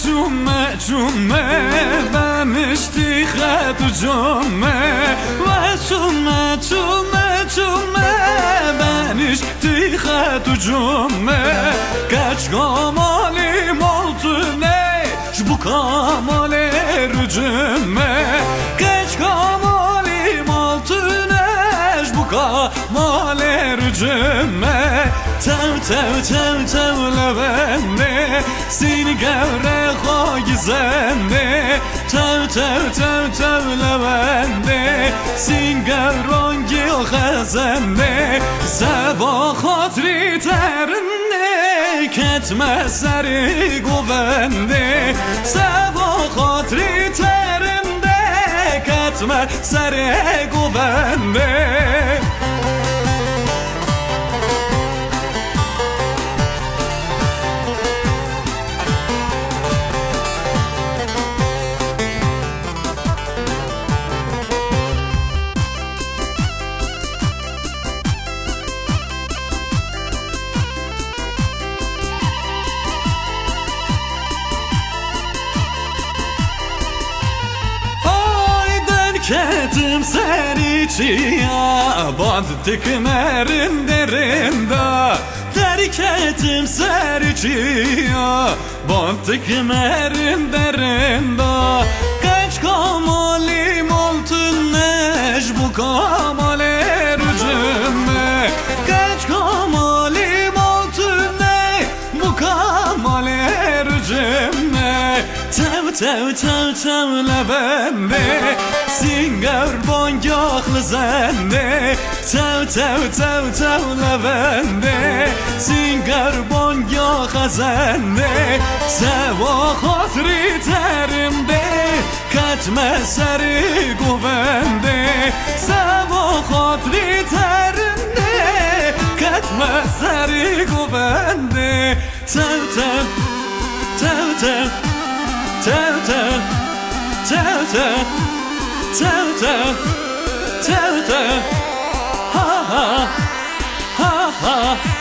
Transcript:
جمه بمشتی خد جمه و جمه بمشتی خد جمه کچ کامالی مالتونه جبو کامالی رجمه کچ کامالی مالتونه جبو کامالی رجمه تو لبنده سینی گوره خواهی زنده تو لبنده سین گورانگی و خزنده زبا خاطری ترنده کتمه سری گوونده زبا خاطری ترنده کتمه سری گوونده Ketim seri çiya bandık merin derinde Terketim seri çiya bandık merin derinde Kaç kamalim altın neş bu kamale rücümme Kaç kamalim altın ne bu kamale rücümme Tev lebende Singar bongahlı zende Tev lebende Singar bongahlı zende Seva hatri terimde Katme seri guvende Seva hatri terimde Katme seri guvende Tev ha ha ha ha